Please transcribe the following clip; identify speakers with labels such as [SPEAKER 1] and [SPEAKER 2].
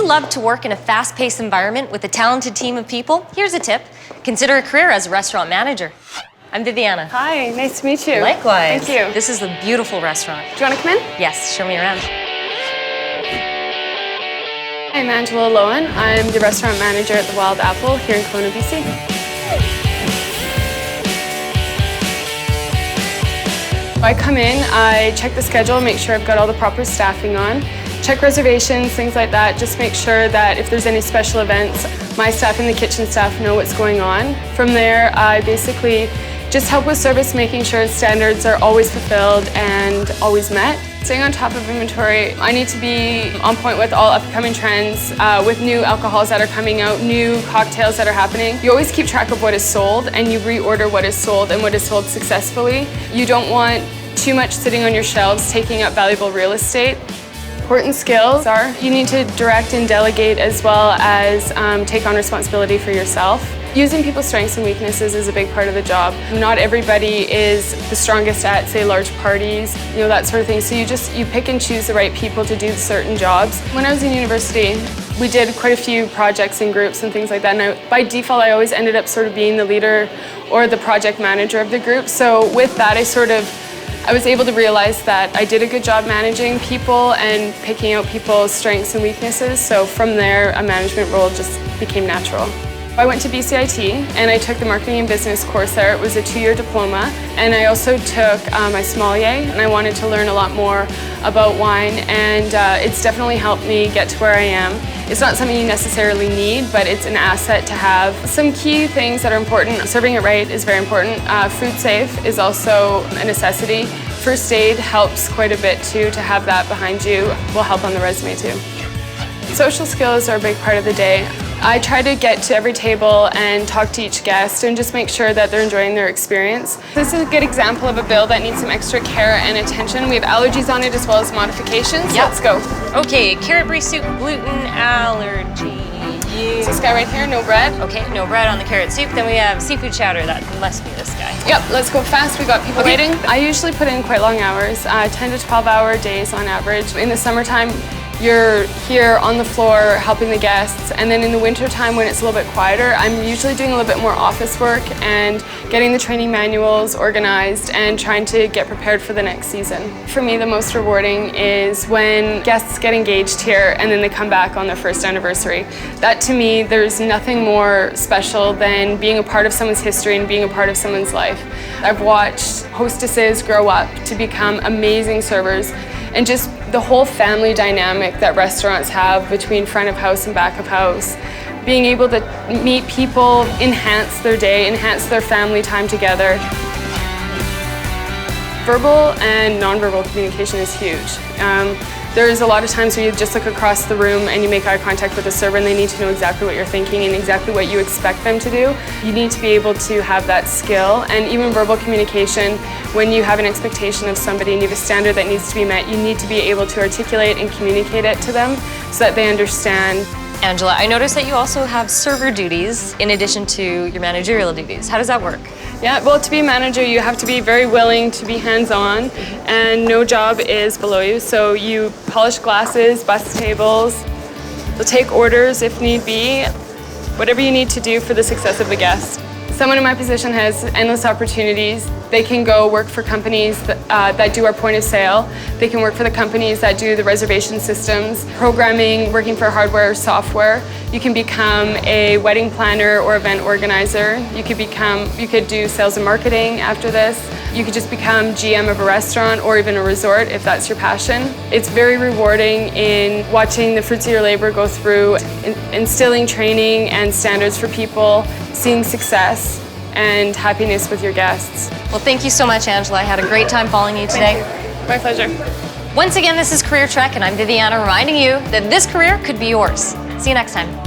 [SPEAKER 1] you love to work in a fast-paced environment with a talented team of people? Here's a tip. Consider a career as a restaurant manager. I'm Viviana.
[SPEAKER 2] Hi, nice to meet you.
[SPEAKER 1] Likewise.
[SPEAKER 2] Thank you.
[SPEAKER 1] This is a beautiful restaurant.
[SPEAKER 2] Do you want to come in?
[SPEAKER 1] Yes, show me around.
[SPEAKER 2] I'm Angela Lowen. I'm the restaurant manager at the Wild Apple here in Kelowna, BC. I come in, I check the schedule, make sure I've got all the proper staffing on, check reservations, things like that, just make sure that if there's any special events, my staff and the kitchen staff know what's going on. From there, I basically just help with service, making sure standards are always fulfilled and always met. Staying on top of inventory, I need to be on point with all upcoming trends, with new alcohols that are coming out, new cocktails that are happening. You always keep track of what is sold and you reorder what is sold and what is sold successfully. You don't want too much sitting on your shelves, taking up valuable real estate. Important skills are you need to direct and delegate as well as take on responsibility for yourself. Using people's strengths and weaknesses is a big part of the job. Not everybody is the strongest at, say, large parties, that sort of thing. So you pick and choose the right people to do certain jobs. When I was in university, we did quite a few projects and groups and things like that. And by default, I always ended up sort of being the leader or the project manager of the group. So with that, I was able to realize that I did a good job managing people and picking out people's strengths and weaknesses. So from there, a management role just became natural. I went to BCIT and I took the marketing and business course there. It was a 2-year diploma, and I also took my sommelier, and I wanted to learn a lot more about wine, and it's definitely helped me get to where I am. It's not something you necessarily need, but it's an asset to have. Some key things that are important. Serving it right is very important. Food safe is also a necessity. First aid helps quite a bit too. To have that behind you will help on the resume too. Social skills are a big part of the day. I try to get to every table and talk to each guest and just make sure that they're enjoying their experience. This is a good example of a bill that needs some extra care and attention. We have allergies on it as well as modifications.
[SPEAKER 1] Yep.
[SPEAKER 2] Let's go.
[SPEAKER 1] Okay, carrot brie soup, gluten allergy.
[SPEAKER 2] It's this guy right here, no bread.
[SPEAKER 1] Okay, no bread on the carrot soup. Then we have seafood chowder. That must be this guy.
[SPEAKER 2] Yep, let's go fast. We got people waiting. I usually put in quite long hours, 10 to 12-hour days on average. In the summertime, you're here on the floor helping the guests, and then in the winter time when it's a little bit quieter, I'm usually doing a little bit more office work and getting the training manuals organized and trying to get prepared for the next season. For me, the most rewarding is when guests get engaged here and then they come back on their first anniversary. That to me, there's nothing more special than being a part of someone's history and being a part of someone's life. I've watched hostesses grow up to become amazing servers, and just the whole family dynamic that restaurants have between front of house and back of house. Being able to meet people, enhance their day, enhance their family time together. Verbal and nonverbal communication is huge. There's a lot of times where you just look across the room and you make eye contact with a server and they need to know exactly what you're thinking and exactly what you expect them to do. You need to be able to have that skill, and even verbal communication, when you have an expectation of somebody and you have a standard that needs to be met, you need to be able to articulate and communicate it to them so that they understand.
[SPEAKER 1] Angela, I noticed that you also have server duties in addition to your managerial duties. How does that work?
[SPEAKER 2] Yeah, well, to be a manager, you have to be very willing to be hands-on, and no job is below you. So you polish glasses, bus tables, you'll take orders if need be, whatever you need to do for the success of the guest. Someone in my position has endless opportunities. They can go work for companies that do our point of sale. They can work for the companies that do the reservation systems, programming, working for hardware or software. You can become a wedding planner or event organizer. You could do sales and marketing after this. You could just become GM of a restaurant or even a resort if that's your passion. It's very rewarding in watching the fruits of your labor go through, instilling training and standards for people, seeing success and happiness with your guests.
[SPEAKER 1] Well, thank you so much, Angela. I had a great time following you today.
[SPEAKER 2] My pleasure.
[SPEAKER 1] Once again, this is Career Trek, and I'm Viviana reminding you that this career could be yours. See you next time.